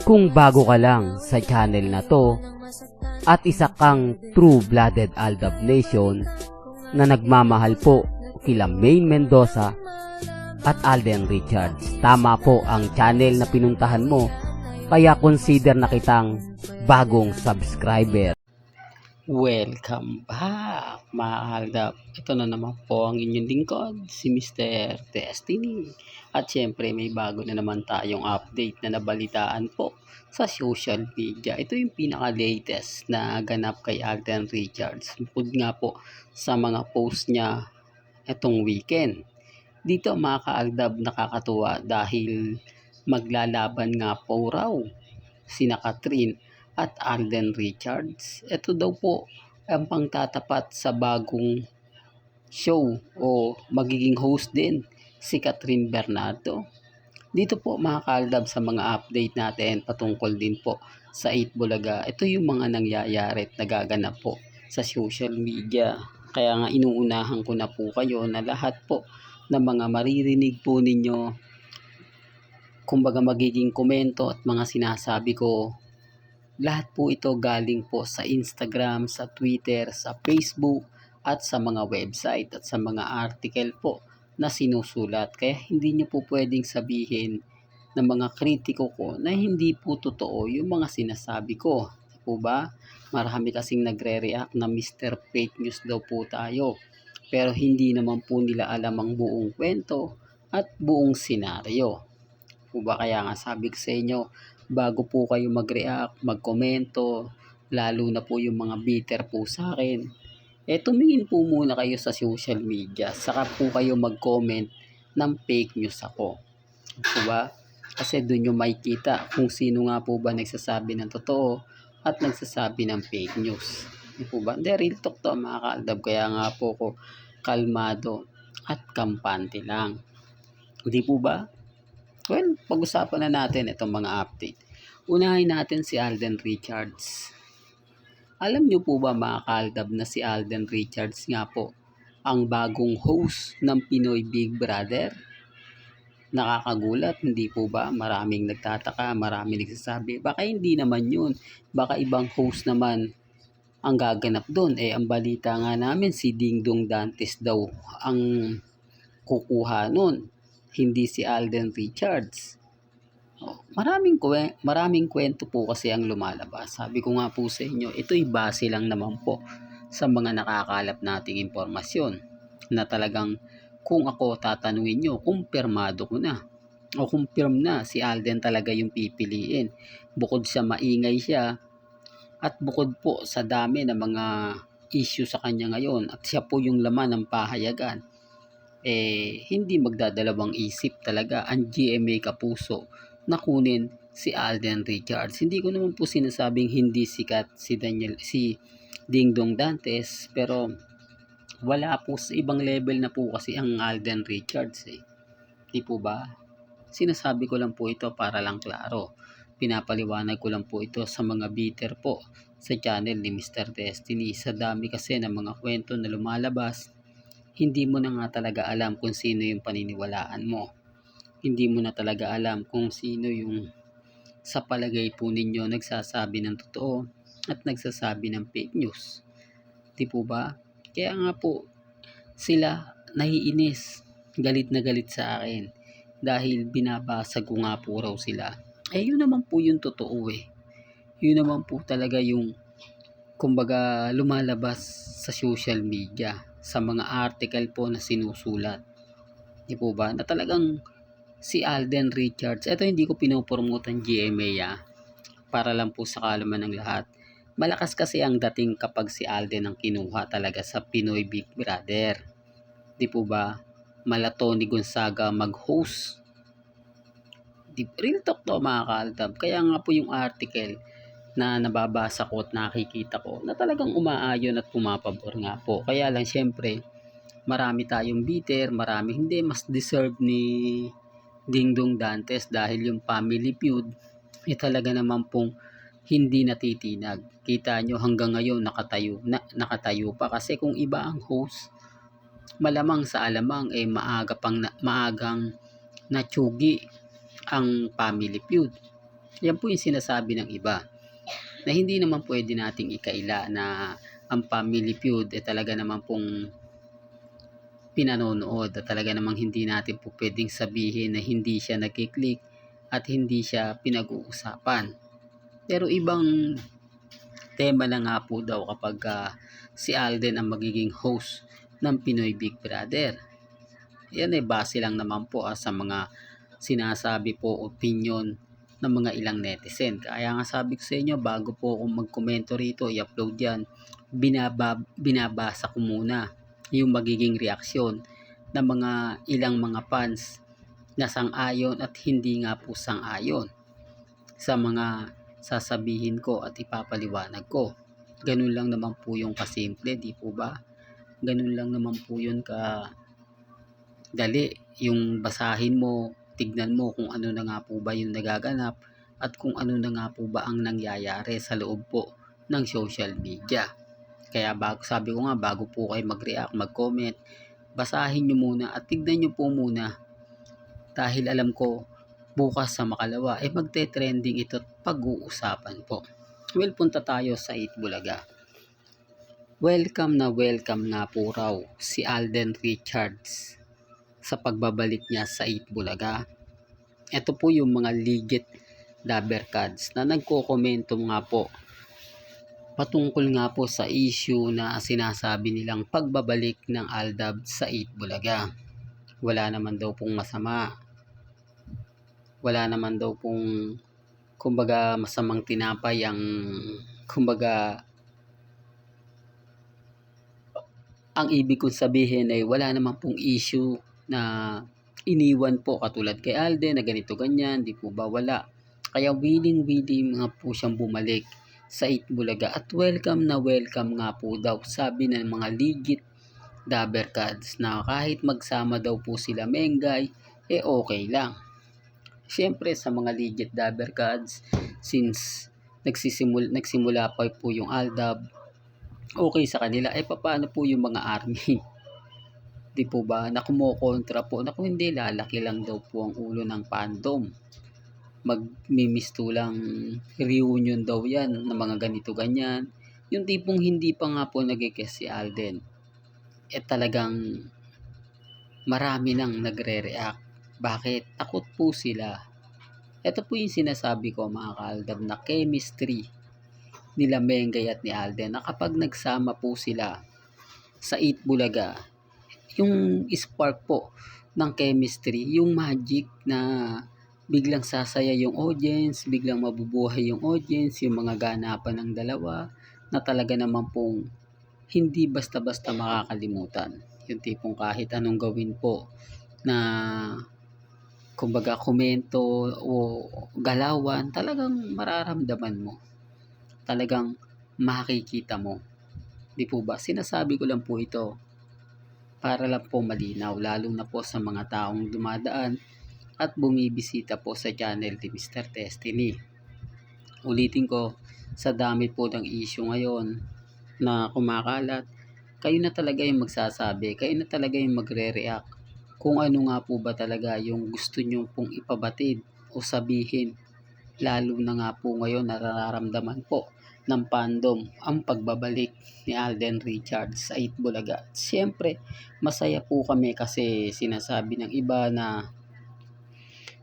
Kung bago ka lang sa channel na to at isa kang true-blooded Aldab Nation na nagmamahal po kila Maine Mendoza at Alden Richards, tama po ang channel na pinuntahan mo, kaya consider na kitang bagong subscriber. Welcome back mga Aldab. Ito na naman po ang inyong lingkod, si Mr. Destiny. At syempre may bago na naman tayong update na nabalitaan po sa social media. Ito yung pinaka-latest na ganap kay Alden Richards. Bukod nga po sa mga post niya itong weekend. Dito mga ka-Aldab, nakakatuwa dahil maglalaban nga po raw sina Catherine at Alden Richards. Ito daw po ang pangtatapat sa bagong show o magiging host din si Catherine Bernardo. Dito po mga ka-Aldab, sa mga update natin patungkol din po sa 8 Bulaga, ito yung mga nangyayari at nagaganap po sa social media. Kaya nga inuunahan ko na po kayo na lahat po ng mga maririnig po ninyo, kumbaga magiging komento at mga sinasabi ko, lahat po ito galing po sa Instagram, sa Twitter, sa Facebook at sa mga website at sa mga article po na sinusulat. Kaya hindi niyo po pwedeng sabihin ng mga kritiko ko na hindi po totoo yung mga sinasabi ko. Di po ba? Marami kasing nagre-react na Mr. Fake News daw po tayo. Pero hindi naman po nila alam ang buong kwento at buong senaryo. Po ba? Kaya nga sabi ko sa inyo, bago po kayo mag-react, magkomento, lalo na po yung mga bitter po sa akin, tumingin po muna kayo sa social media, saka po kayo mag-comment ng fake news ako. Po ba? Kasi doon yung makikita kung sino nga po ba nagsasabi ng totoo at nagsasabi ng fake news. Di po ba? Hindi, real talk to mga ka-Aldab, kaya nga po ko kalmado at kampante lang. Di po ba? Well, pag-usapan na natin itong mga update. Unahin natin si Alden Richards. Alam niyo po ba mga ka-Aldab na si Alden Richards nga po ang bagong host ng Pinoy Big Brother? Nakakagulat, hindi po ba? Maraming nagtataka, maraming nagsasabi, baka hindi naman yun. Baka ibang host naman ang gaganap doon. Ang balita nga namin, si Dingdong Dantes daw ang kukuha nun, hindi si Alden Richards. Maraming kwento po kasi ang lumalabas. Sabi ko nga po sa inyo, ito'y base lang naman po sa mga nakakalap nating impormasyon na talagang kung ako tatanungin nyo, kumpirmado ko na o confirm na si Alden talaga yung pipiliin. Bukod sa maingay siya at bukod po sa dami ng mga issue sa kanya ngayon at siya po yung laman ng pahayagan, hindi magdadalawang isip talaga ang GMA Kapuso na kunin si Alden Richards. Hindi ko naman po sinasabing hindi sikat si Dingdong Dantes, pero wala po, sa ibang level na po kasi ang Alden Richards Di po ba? Sinasabi ko lang po ito para lang klaro. Pinapaliwanag ko lang po ito sa mga bitter po sa channel ni Mr. Destiny. Sa dami kasi ng mga kwento na lumalabas, hindi mo na nga talaga alam kung sino yung paniniwalaan mo. Hindi mo na talaga alam kung sino yung sa palagay po ninyo nagsasabi ng totoo at nagsasabi ng fake news. Di po ba? Kaya nga po sila naiinis, galit na galit sa akin dahil binabasag ko nga po raw sila. Yun naman po yung totoo Yun naman po talaga yung kumbaga lumalabas sa social media, sa mga article po na sinusulat. Di po ba? Na talagang si Alden Richards, ito hindi ko pinopromote ang GMA para lang po sa kaalaman ng lahat. Malakas kasi ang dating kapag si Alden ang kinuha talaga sa Pinoy Big Brother. Di po ba? Mala Tony Gonzaga mag-host. Real talk to mga ka-Aldab. Kaya nga po yung article na nababasa ko at nakikita ko na talagang umaayon at pumapabor nga po. Kaya lang syempre, marami tayong bitter, marami hindi. Mas deserve ni Dingdong Dantes dahil yung family feud talaga naman pong hindi natitinag. Kita nyo hanggang ngayon nakatayo pa, kasi kung iba ang host, malamang sa alamang maagang natsugi ang family feud. Yan po yung sinasabi ng iba na hindi naman pwede nating ikaila na ang Family Feud talaga naman pong pinanonood at talaga namang hindi natin po pwedeng sabihin na hindi siya nagkiklik at hindi siya pinag-uusapan. Pero ibang tema na nga po daw kapag si Alden ang magiging host ng Pinoy Big Brother. Yan ay base lang naman po sa mga sinasabi po opinion ng mga ilang netizen. Kaya nga sabi ko sa inyo, bago po ako magkomento rito, i-upload yan, binabasa ko muna yung magiging reaksyon ng mga ilang mga fans na sang-ayon at hindi nga po sang-ayon sa mga sasabihin ko at ipapaliwanag ko. Ganun lang naman po yung kasimple, di po ba? Ganun lang naman po yun ka dali. Yung basahin mo, tignan mo kung ano na nga po ba yung nagaganap at kung ano na nga po ba ang nangyayari sa loob po ng social media. Kaya sabi ko nga, bago po kayo mag-react, mag-comment, basahin nyo muna at tignan nyo po muna, dahil alam ko bukas sa Makalawa ay magte-trending ito at pag-uusapan po. Well, punta tayo sa Itbulaga. Welcome na welcome nga po raw si Alden Richards sa pagbabalik niya sa Itbulaga. Ito po yung mga legit Dabercads na nagko-komento nga po patungkol nga po sa issue na sinasabi nilang pagbabalik ng Aldab sa Itbulaga. Wala naman daw pong masama. Wala naman daw pong kumbaga masamang tinapay ang kumbaga ang ibig kong sabihin ay wala naman pong issue na iniwan po katulad kay Alden na ganito ganyan, di po ba wala. Kaya willing nga po siyang bumalik sa Itbulaga at welcome na welcome nga po daw, sabi ng mga legit Dabercads, na kahit magsama daw po sila Mengay okay lang. Siyempre sa mga legit Dabercads, since nagsimula pa po yung Aldab, okay sa kanila. Paano po yung mga army? Di po ba na kumokontra po na kung hindi, lalaki lang daw po ang ulo ng fandom. Magmimistulang reunion daw yan ng mga ganito ganyan. Yung tipong hindi pa nga po nagkikes si Alden, talagang marami nang nagre-react. Bakit? Takot po sila. Ito po yung sinasabi ko mga kaaldab, na chemistry nila Mengay at ni Alden, na kapag nagsama po sila sa Itbulaga, yung spark po ng chemistry, yung magic na biglang sasaya yung audience, biglang mabubuhay yung audience, yung mga ganapan ng dalawa na talaga naman pong hindi basta-basta makakalimutan. Yung tipong kahit anong gawin po na kumbaga komento o galawan, talagang mararamdaman mo. Talagang makikita mo. Di po ba? Sinasabi ko lang po ito para lang po malinaw, lalo na po sa mga taong dumadaan at bumibisita po sa channel ni Mr. Destiny. Ulitin ko, sa dami po ng issue ngayon na kumakalat, kayo na talaga yung magsasabi, kayo na talaga yung magre-react kung ano nga po ba talaga yung gusto nyo pong ipabatid o sabihin. Lalo na nga po ngayon nararamdaman po ng fandom ang pagbabalik ni Alden Richards sa Itbulaga. Siyempre, masaya po kami kasi sinasabi ng iba na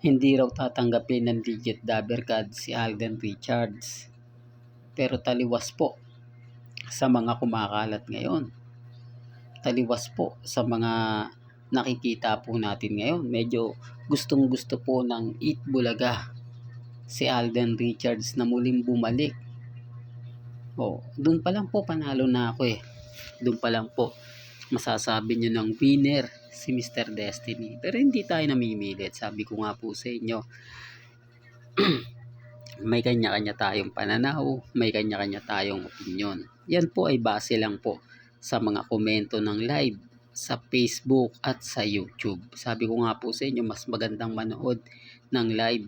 hindi raw tatanggapin ng legit Dabercads si Alden Richards. Pero taliwas po sa mga kumakalat ngayon. Taliwas po sa mga nakikita po natin ngayon. Medyo gustong gusto po ng Itbulaga si Alden Richards na muling bumalik. Doon pa lang po panalo na ako Doon pa lang po masasabi nyo ng winner si Mr. Destiny. Pero hindi tayo namimilit. Sabi ko nga po sa inyo, may kanya-kanya tayong pananaw, may kanya-kanya tayong opinion. Yan po ay base lang po sa mga komento ng live sa Facebook at sa YouTube. Sabi ko nga po sa inyo, mas magandang manood ng live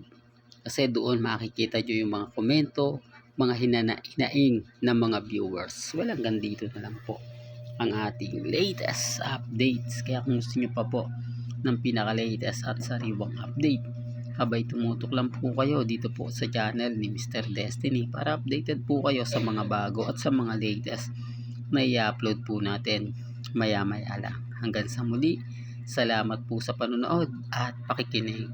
kasi doon makikita nyo yung mga komento, mga hinanaing ng mga viewers. Well, hanggang dito na lang po ang ating latest updates. Kaya kung gusto nyo pa po ng pinaka-latest at sariwang update, Abay tumutok lang po kayo dito po sa channel ni Mr. Destiny para updated po kayo sa mga bago at sa mga latest na i-upload po natin maya maya lang. Hanggang sa muli, salamat po sa panonood at pakikinig.